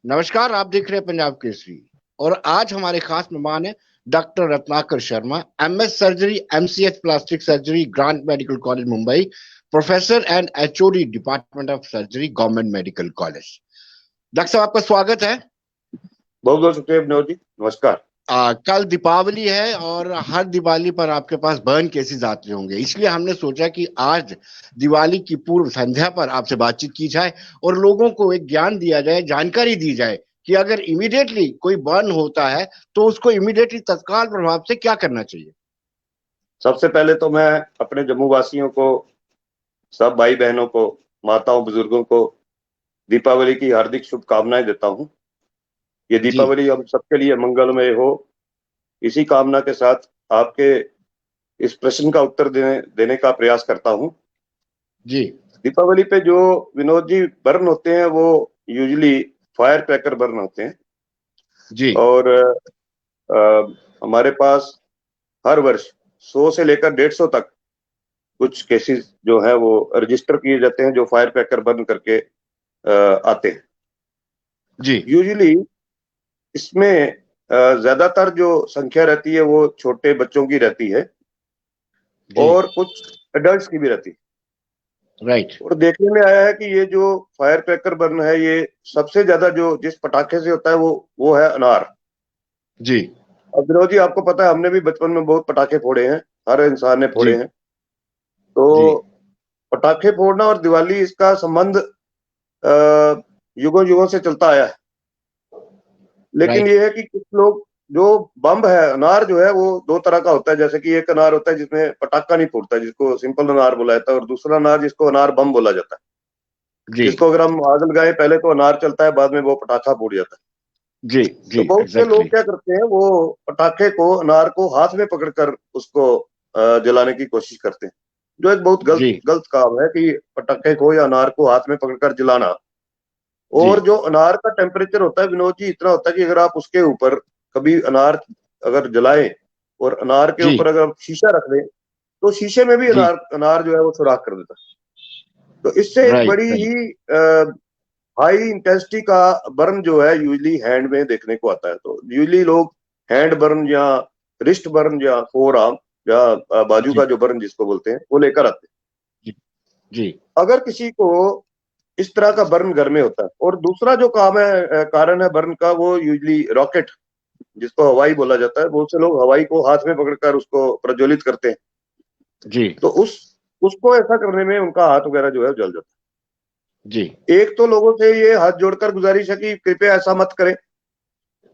नमस्कार। आप देख रहे हैं पंजाब केसरी और आज हमारे खास मेहमान हैं doctor Ratnakar Sharma, MS surgery, MCH plastic surgery, grant medical college Mumbai, professor and HOD department of surgery, government medical college. Doctor साहब, आपका स्वागत है। बहुत बहुत शुक्रिया विनोद जी, नमस्कार। कल दीपावली है और हर दिवाली पर आपके पास बर्न केसेस आते होंगे, इसलिए हमने सोचा कि आज दिवाली की पूर्व संध्या पर आपसे बातचीत की जाए और लोगों को एक ज्ञान दिया जाए, जानकारी दी जाए कि अगर इमीडिएटली कोई बर्न होता है तो उसको इमीडिएटली तत्काल प्रभाव से क्या करना चाहिए। सबसे पहले तो मैं अपने जम्मू वासियों को, सब भाई बहनों को, माताओं बुजुर्गों को दीपावली की हार्दिक शुभकामनाएं देता हूं। ये जी दीपावली हम सबके लिए मंगलमय हो, इसी कामना के साथ आपके इस प्रश्न का उत्तर देने का प्रयास करता हूं। जी दीपावली पे जो विनोद जी बर्न होते हैं वो यूजली फायर क्रैकर बर्न होते हैं। जी और हमारे पास हर वर्ष 100 से लेकर 150 तक कुछ केसेस जो है वो रजिस्टर किए जाते हैं, जो फायर क्रैकर बर्न करके आते हैं। जी यूजुअली इसमें ज्यादातर जो संख्या रहती है वो छोटे बच्चों की रहती है जी। और कुछ एडल्ट्स की भी रहती है। राइट। और देखने में आया है कि ये जो फायर क्रैकर बर्न है, ये सबसे ज्यादा जो जिस पटाखे से होता है वो है अनार। जी अब विनोद जी, आपको पता है हमने भी बचपन में बहुत पटाखे फोड़े हैं, हर इंसान ने जी फोड़े हैं। तो जी। पटाखे फोड़ना और दिवाली, इसका संबंध युगों युगों से चलता आया है। लेकिन राइट। ये है कि कुछ लोग, जो बम है, अनार जो है वो दो तरह का होता है। जैसे कि एक अनार होता है जिसमें पटाखा नहीं फूटता, जिसको सिंपल अनार बोला जाता है, और दूसरा अनार जिसको अनार बम बोला जाता है, जी जिसको अगर हम आग लगाए पहले तो अनार चलता है, बाद में वो पटाखा फूट जाता है। जी जी। तो बहुत से लोग एग्जैक्टली। क्या करते हैं, वो पटाखे को, अनार को हाथ में पकड़कर उसको जलाने की कोशिश करते हैं, जो एक बहुत गलत जी गलत काम है कि पटाखे को या अनार को हाथ में पकड़कर जलाना। जी और जो अनार का टेम्परेचर होता है विनोद जी, इतना होता है कि अगर आप उसके ऊपर कभी अनार अगर जलाएं और अनार के जी ऊपर अगर आप शीशा रख दें, तो शीशे में भी जी। अनार अनार जो है वो सुराख कर देता है। तो इससे एक राइट बड़ी राइट। ही हाई इंटेंसिटी का बर्न जो है यूजली हैंड में देखने को आता है। तो यूजली लोग हैंड बर्न या रिस्ट बर्न या फोर आर्म या बाजू जी का जो बर्न जिसको बोलते हैं, वो लेकर आते जी जी हैं अगर किसी को इस तरह का बर्न घर में होता है। और दूसरा जो काम है, कारण है बर्न का, वो यूजली रॉकेट, जिसको हवाई बोला जाता है। बहुत से लोग हवाई को हाथ में पकड़कर उसको प्रज्वलित करते हैं। जी तो उसको ऐसा करने में उनका हाथ वगैरह जो है जल जाता जी है। एक तो लोगों से ये हाथ जोड़कर गुजारिश है कि कृपया ऐसा मत करें,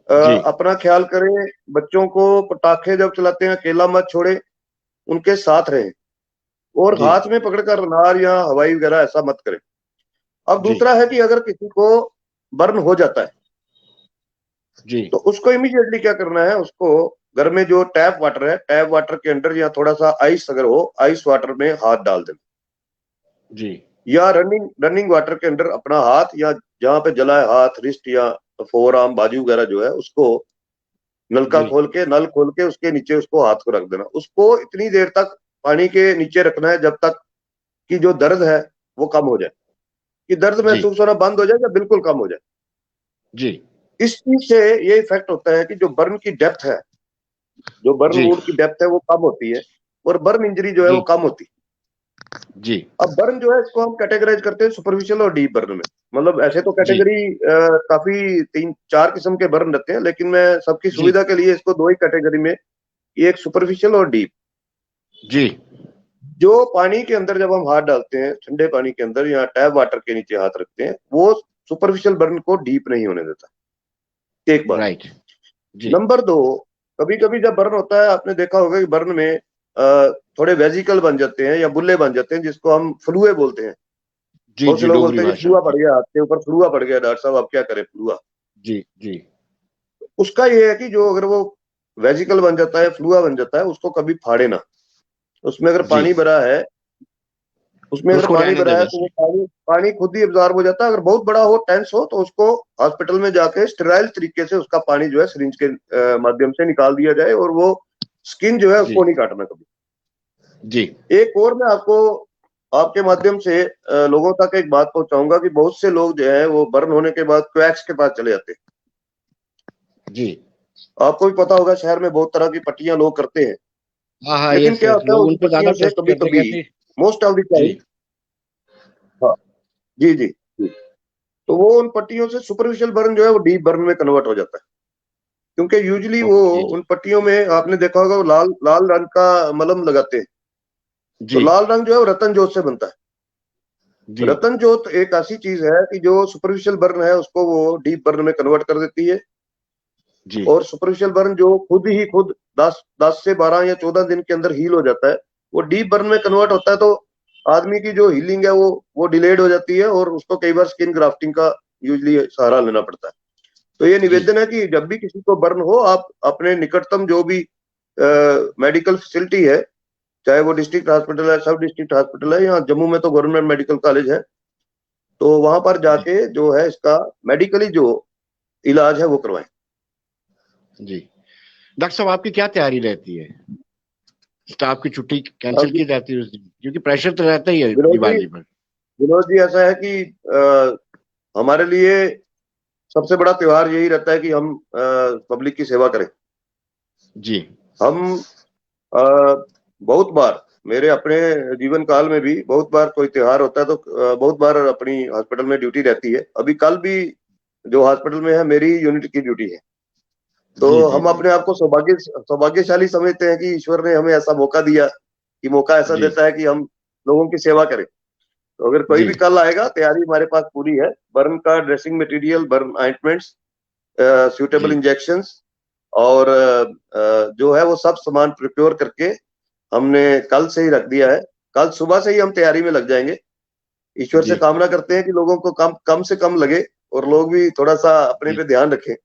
जी अपना ख्याल करें, बच्चों को पटाखे जब चलाते हैं अकेला मत छोड़े, उनके साथ रहें, और जी हाथ में पकड़कर अनार या हवाई वगैरह ऐसा मत करें। अब जी दूसरा है कि अगर किसी को बर्न हो जाता है जी तो उसको इमीडिएटली क्या करना है, उसको घर में जो टैप वाटर है, टैप वाटर के अंदर या थोड़ा सा आइस अगर हो, आइस वाटर में हाथ डाल देना, जी या रनिंग रनिंग वाटर के अंदर अपना हाथ, या जहां पे जला है हाथ, रिस्ट या फोर आर्म, बाजू वगैरह जो है, उसको जी नल खोल के उसके नीचे उसको हाथ को रख देना। उसको इतनी देर तक पानी के नीचे रखना है जब तक कि जो दर्द है वो कम हो जाए, कि दर्द जी महसूस होना बंद हो जाए या बिल्कुल कम हो जाए। जी इस चीज से ये इफेक्ट होता है कि जो बर्न की डेप्थ है, जो बर्न जी वुड की डेप्थ है वो कम होती है, और बर्न इंजरी जो है वो जी कम होती है। जी अब बर्न जो है इसको हम कैटेगराइज करते हैं सुपरफिशियल और डीप बर्न में। मतलब ऐसे तो जी कैटेगरी काफी 3-4 किस्म के बर्न रहते हैं, लेकिन मैं सबकी जी सुविधा के लिए इसको दो ही कैटेगरी में, एक सुपरफिशियल और डीप। जी जो पानी के अंदर जब हम हाथ डालते हैं, ठंडे पानी के अंदर या टैप वाटर के नीचे हाथ रखते हैं, वो सुपरफिशियल बर्न को डीप नहीं होने देता। एक बात। राइट। जी नंबर दो, कभी कभी जब बर्न होता है, आपने देखा होगा कि बर्न में थोड़े वेजिकल बन जाते हैं या बुल्ले बन जाते हैं, जिसको हम फ्लूए बोलते हैं। जी बहुत से जी। लोग डोगरी बोलते हैं जी भाषा। फ्लूआ पड़ जी गया हाथ के ऊपर, फ्लूआ पड़ गया डॉक्टर साहब, अब क्या करें फ्लूआ। जी जी उसका ये है कि जो अगर वो वेजिकल बन जाता है, फ्लूआ बन जाता है, उसको कभी फाड़े ना। उसमें अगर जी। पानी भरा है, उसमें तो अगर उसको पानी रहने भरा दे है बस। तो वो पानी पानी खुद ही एब्जॉर्ब हो जाता है। अगर बहुत बड़ा हो, टेंस हो, तो उसको हॉस्पिटल में जाके स्टेराइल तरीके से उसका पानी जो है सिरिंज के माध्यम से निकाल दिया जाए, और वो स्किन जो है जी उसको नहीं काटना कभी। जी एक और मैं आपको आपके माध्यम से लोगों तक एक बात पहुंचाऊंगा कि बहुत से लोग जो है वो बर्न होने के बाद क्वैक्स के पास चले जाते हैं। जी। आपको भी पता होगा शहर में बहुत तरह की पट्टियां लोग करते हैं, हाँ हाँ, लेकिन यस क्या यस, होता है लोग उन उन पे ज्यादा पट्टियों से ट्रस्ट कभी करते कभी कहते। मोस्ट ऑफ द जी। टाइम, हाँ, जी जी जी, तो वो उन पट्टियों से सुपरफिशियल बर्न जो है वो डीप बर्न में कन्वर्ट हो जाता है। क्योंकि यूजुअली वो ओके। उन पट्टियों में आपने देखा होगा वो लाल लाल रंग का मलहम लगाते हैं। तो जी लाल रंग जो है वो रतन जोत से बनता है। जी रतन जोत एक ऐसी चीज है कि जो सुपरफिशियल बर्न है उसको वो डीप बर्न में कन्वर्ट कर देती है। जी और सुपरफिशियल बर्न जो खुद 10 से 12 या 14 दिन के अंदर हील हो जाता है, वो डीप बर्न में कन्वर्ट होता है। तो आदमी की जो हीलिंग है वो डिलेड हो जाती है और उसको कई बार स्किन ग्राफ्टिंग का यूजली सहारा लेना पड़ता है। तो ये जी निवेदन है कि जब भी किसी को बर्न हो, आप अपने निकटतम जो भी मेडिकल फैसिलिटी है, चाहे वो डिस्ट्रिक्ट हॉस्पिटल है, सब डिस्ट्रिक्ट हॉस्पिटल है, यहाँ जम्मू में तो गवर्नमेंट मेडिकल कॉलेज है, तो वहां पर जी जाके जो है इसका मेडिकली जो इलाज है वो करवाएं। जी। डॉक्टर साहब, आपकी क्या तैयारी रहती है? स्टाफ की छुट्टी कैंसिल अब की जाती है उस दिन, क्योंकि प्रेशर तो रहता ही है विनोद जी दिवाली पर। विनोद जी ऐसा है कि हमारे लिए सबसे बड़ा त्योहार यही रहता है कि हम पब्लिक की सेवा करें। जी हम अ, बहुत बार मेरे अपने जीवन काल में भी बहुत बार कोई त्योहार होता है तो बहुत बार अपनी हॉस्पिटल में ड्यूटी रहती है। अभी कल भी जो हॉस्पिटल में है मेरी यूनिट की ड्यूटी है। तो जी जी हम जी अपने आप को सौभाग्यशाली समझते हैं कि ईश्वर ने हमें ऐसा मौका दिया, कि मौका ऐसा जी देता है कि हम लोगों की सेवा करें। तो अगर कोई जी भी कल आएगा, तैयारी हमारे पास पूरी है। बर्न का ड्रेसिंग मटेरियल, बर्न ऑइंटमेंट्स, जी सूटेबल इंजेक्शंस और जो है वो सब सामान प्रिपेयर करके हमने कल से ही रख दिया है। कल सुबह से ही हम तैयारी में लग जाएंगे। ईश्वर से जी कामना करते हैं कि लोगों को कम कम से कम लगे और लोग भी थोड़ा सा अपने जी पे ध्यान रखें।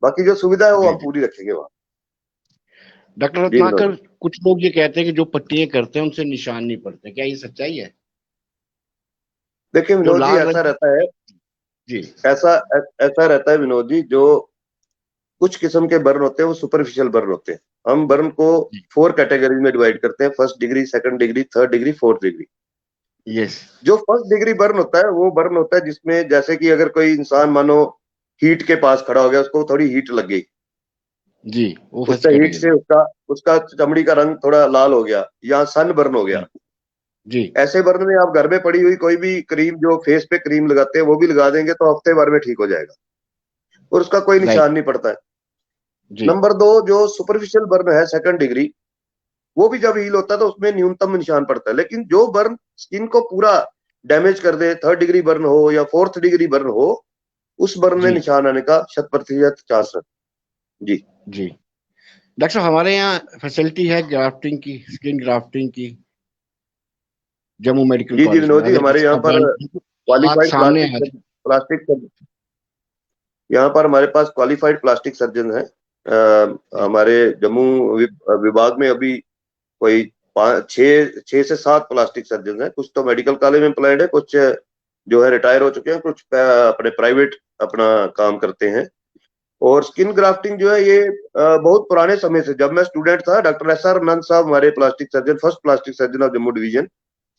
बाकी जो सुविधा है वो जी हम जी। पूरी रखेंगे वहाँ। डॉक्टर जी विनोद रत्नाकर, जी। कुछ लोग ये कहते हैं कि जो पट्टियां करते हैं उनसे निशान नहीं पड़ते, क्या ये सच्चाई है? देखिए जो विनोद जी, लाल ऐसा रंग रहता है, जी ऐसा रहता है विनोद जी, जो कुछ किस्म के बर्न होते हैं वो सुपरफिशियल बर्न होते हैं। हम बर्न को जी 4 कैटेगरी में डिवाइड करते हैं: first degree, second degree, third degree, fourth degree. Yes. जो फर्स्ट डिग्री बर्न होता है वो बर्न होता है जिसमें जैसे कि अगर कोई इंसान मानो हीट के पास खड़ा हो गया, उसको थोड़ी हीट लग गई, जी, वो फर्स्ट उससे हीट से कैटेगरी। उसका उसका चमड़ी का रंग थोड़ा लाल हो गया या सन बर्न हो गया। जी जी ऐसे बर्न में आप घर में पड़ी हुई कोई भी क्रीम, जो फेस पे क्रीम लगाते हैं, वो भी लगा देंगे तो हफ्ते भर में ठीक हो जाएगा और उसका कोई राइट। निशान नहीं पड़ता है। जी नंबर दो, जो सुपरफिशियल बर्न है सेकंड डिग्री, वो भी जब हील होता है तो उसमें न्यूनतम निशान पड़ता है। लेकिन जो बर्न स्किन को पूरा डैमेज कर दे, थर्ड डिग्री बर्न हो या फोर्थ डिग्री बर्न हो, उस बर्न में जी निशान आने का 100% चांस है। जी जी। डॉक्टर साहब, हमारे यहाँ फैसिलिटी है ग्राफ्टिंग की, स्किन ग्राफ्टिंग की, जम्मू मेडिकल जी जी कॉलेज में। विनोद जी, अगर हमारे किसी यहाँ का पर बर्न आँख क्वालिफाइड सामने आ जाए। प्लास्टिक यहाँ पर हमारे पास क्वालिफाइड प्लास्टिक सर्जन है। जी हमारे जम्मू विभाग में अभी कोई 6 से 7 प्लास्टिक सर्जन है। कुछ तो मेडिकल कॉलेज में एम्प्लॉयड है, कुछ जो है रिटायर हो चुके हैं, कुछ अपने प्राइवेट अपना काम करते हैं। और स्किन ग्राफ्टिंग जो है ये बहुत पुराने समय से, जब मैं स्टूडेंट था, डॉक्टर एस आर आनंद साहब हमारे plastic surgeon, first plastic surgeon of Jammu division,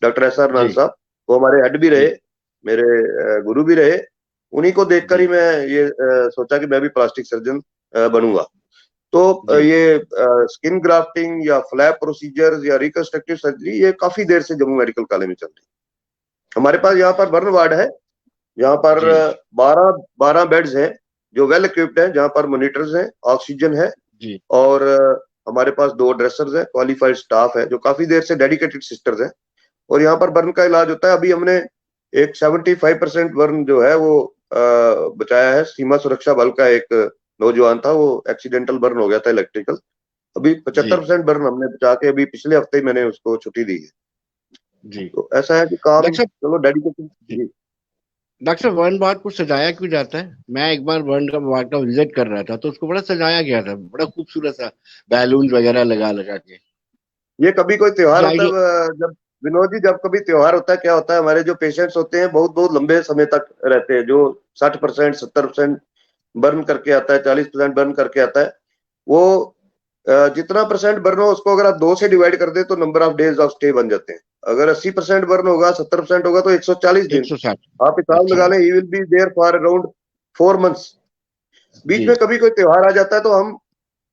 doctor S R G Anand साहब, वो हमारे हेड भी रहे, जी मेरे गुरु भी रहे। उन्हीं को देखकर ही जी मैं ये सोचा कि मैं भी प्लास्टिक सर्जन बनूंगा। तो जी ये स्किन ग्राफ्टिंग या फ्लैप प्रोसीजर या रिकंस्ट्रक्टिव सर्जरी ये काफी देर से जम्मू मेडिकल कॉलेज में चल रही है। हमारे पास यहाँ पर बर्न वार्ड है, यहाँ पर जी 12 बेड्स हैं जो वेल इक्विप्ड हैं, जहाँ पर मॉनिटर्स हैं, ऑक्सीजन है जी और हमारे पास 2 ड्रेसर्स हैं, क्वालिफाइड स्टाफ है जो काफी देर से डेडिकेटेड सिस्टर्स हैं। और यहाँ पर बर्न का इलाज होता है। अभी हमने एक 75% बर्न जो है वो बचाया है। सीमा सुरक्षा बल का एक नौजवान था, वो एक्सीडेंटल बर्न हो गया था इलेक्ट्रिकल। अभी जी 75% बर्न हमने बचा के अभी पिछले हफ्ते ही मैंने उसको छुट्टी दी है। जी। तो ऐसा है कि काम डॉक्टर साहब चलो डेडिकेशन। जी, जी डॉक्टर साहब, वन बार को सजाया क्यों जाता है? मैं एक बार वन का वार्ड का विजिट कर रहा था तो उसको बड़ा सजाया गया था, बड़ा खूबसूरत सा, बैलून वगैरह लगा लगा के। ये कभी कोई त्योहार कुछ होता है, आइडिया? जब विनोद जी, जब कभी त्योहार होता है, क्या होता है, हमारे जो पेशेंट्स होते हैं बहुत बहुत लंबे समय तक रहते हैं। जो 60% 70% बर्न करके आता है, 40% बर्न करके आता है, वो जितना परसेंट बर्न हो उसको अगर आप 2 से डिवाइड कर दे तो number of days of stay बन जाते हैं। अगर 80% बर्न होगा, 70% होगा तो 140 दिन 160। आप हिसाब अच्छा लगा लें, he will be there for around 4 months. बीच जी में कभी कोई त्योहार आ जाता है तो हम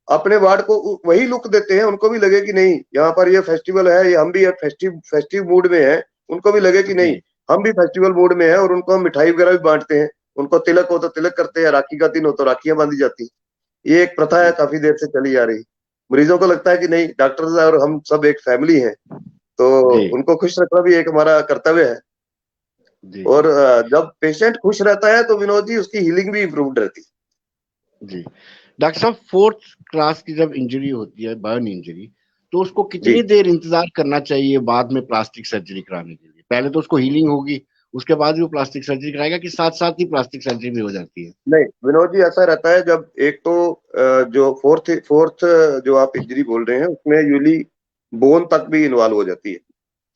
अपने वार्ड को वही लुक देते हैं, उनको भी लगे कि नहीं यहाँ पर ये फेस्टिवल है, ये हम भी फेस्टिव फेस्टिव मूड में है, उनको भी लगे कि नहीं जी हम भी फेस्टिवल मूड में है, और उनको हम मिठाई वगैरह भी बांटते हैं। उनको तिलक हो तो तिलक करते हैं, राखी का दिन हो तो राखियां बांधी जाती हैं। ये एक प्रथा है, जी काफी देर से चली आ रही। मरीजों को लगता है कि नहीं, डॉक्टर्स और हम सब एक फैमिली हैं, तो जी उनको खुश रखना भी एक हमारा कर्तव्य है। जी और जब पेशेंट खुश रहता है तो विनोद जी उसकी हीलिंग भी इम्प्रूव्ड रहती जी। डॉक्टर साहब, 4th क्लास की जब इंजरी होती है, बर्न इंजरी, तो उसको है जी। कितनी देर इंतजार करना चाहिए बाद में प्लास्टिक सर्जरी कराने के लिए? पहले तो उसको हीलिंग होगी, उसके बाद भी वो प्लास्टिक सर्जरी कराएगा, कि साथ साथ ही प्लास्टिक सर्जरी भी हो जाती है? नहीं विनोद जी, ऐसा रहता है जब एक तो जो फोर्थ फोर्थ जो आप इंजरी बोल रहे हैं उसमें यूजली बोन तक भी इन्वॉल्व हो जाती है।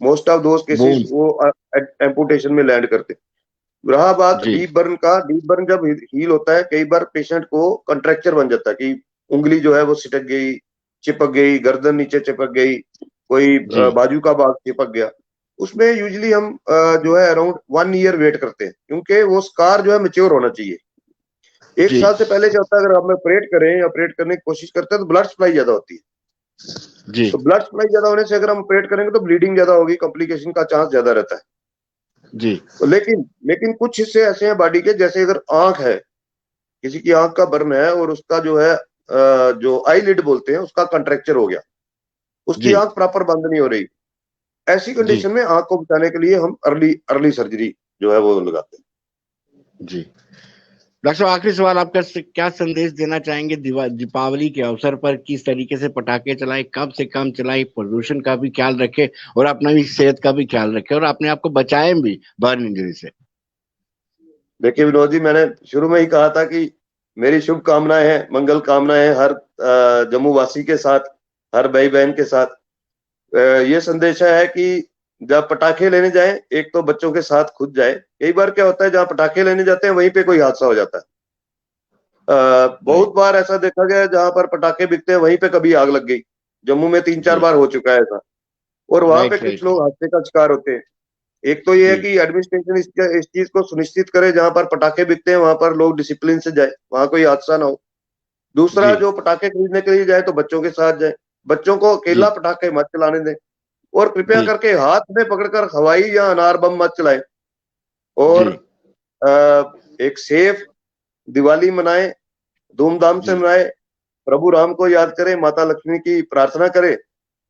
Most of those cases bone. वो एम्पुटेशन में लैंड करते हैं। रहा बात जी डीप बर्न का, डीप बर्न जब हील होता है कई बार पेशेंट को कंट्रेक्चर बन जाता है कि उंगली जो है वो सिटक गई, चिपक गई, गर्दन नीचे चिपक गई, कोई जी बाजू का भाग चिपक गया। उसमें यूजली हम जो है अराउंड 1 ईयर वेट करते हैं, क्योंकि वो स्कार जो है मेच्योर होना चाहिए। एक जी साल से पहले क्या होता है, अगर हम ऑपरेट करें या ऑपरेट करने की कोशिश करते हैं तो ब्लड सप्लाई ज्यादा होती है। जी तो ब्लड सप्लाई ज्यादा होने से अगर हम ऑपरेट करेंगे तो ब्लीडिंग ज्यादा होगी, कॉम्प्लिकेशन का चांस ज्यादा रहता है। जी तो लेकिन लेकिन कुछ हिस्से ऐसे हैं बॉडी के, जैसे अगर आंख है, किसी की आंख का बर्न है और उसका जो है जो आई लिड बोलते हैं उसका कंट्रेक्चर हो गया, उसकी जी आंख प्रॉपर बंद नहीं हो रही, ऐसी जी कंडीशन में आंख को बचाने के लिए हम अर्ली अर्ली सर्जरी जो है वो लगाते हैं। जी। डॉक्टर साहब, आखिरी सवाल आपका, क्या संदेश देना चाहेंगे दीपावली के अवसर पर? किस तरीके से पटाखे चलाएं, कम से कम चलाएं, प्रदूषण का भी ख्याल रखें और अपना भी सेहत का भी ख्याल रखें, और अपने आप को बचाएं भी बर्न इंजरी से? देखिए विनोद जी, मैंने शुरू में ही कहा था कि मेरी शुभकामनाएं हैं, मंगल कामनाएं हैं हर जम्मू वासी के साथ, हर भाई बहन के साथ। ये संदेश है कि जब पटाखे लेने जाएं, एक तो बच्चों के साथ खुद जाए। कई बार क्या होता है, जहां पटाखे लेने जाते हैं वहीं पे कोई हादसा हो जाता है। बहुत राइट बार ऐसा देखा गया है, जहां पर पटाखे बिकते हैं वहीं पे कभी आग लग गई। जम्मू में 3-4 जी बार हो चुका है ऐसा, और वहां पे राइट कुछ राइट लोग हादसे का शिकार होते हैं। एक तो ये है जी कि एडमिनिस्ट्रेशन इस चीज को सुनिश्चित करे, जहां पर पटाखे बिकते हैं वहां पर लोग डिसिप्लिन से जाए, वहां कोई हादसा ना हो। दूसरा, जी जो पटाखे खरीदने के लिए जाए तो बच्चों के साथ जाए, बच्चों को जी अकेला पटाखे मत चलाने दें, और कृपया जी करके हाथ में पकड़कर हवाई या अनार बम मत चलाएं। जी और एक सेफ दिवाली मनाएं, धूमधाम से जी मनाएं, प्रभु राम को याद करें, माता लक्ष्मी की प्रार्थना करें,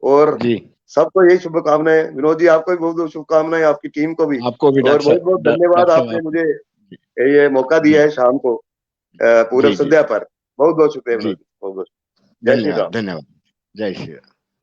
और जी। सबको यही शुभकामनाएं। विनोद जी, आपको भी बहुत बहुत शुभकामनाएं, आपकी टीम को भी। आपको भी और डॉक्टर बहुत बहुत साहब, धन्यवाद, डॉक्टर साहब आपने आपको। मुझे ये मौका जी दिया है शाम को पूर्व जी जी संध्या पर। बहुत बहुत शुक्रिया जी। विनोद जी, बहुत बहुत। जय श्री धन्यवाद राम। धन्यवाद। जय श्री राम।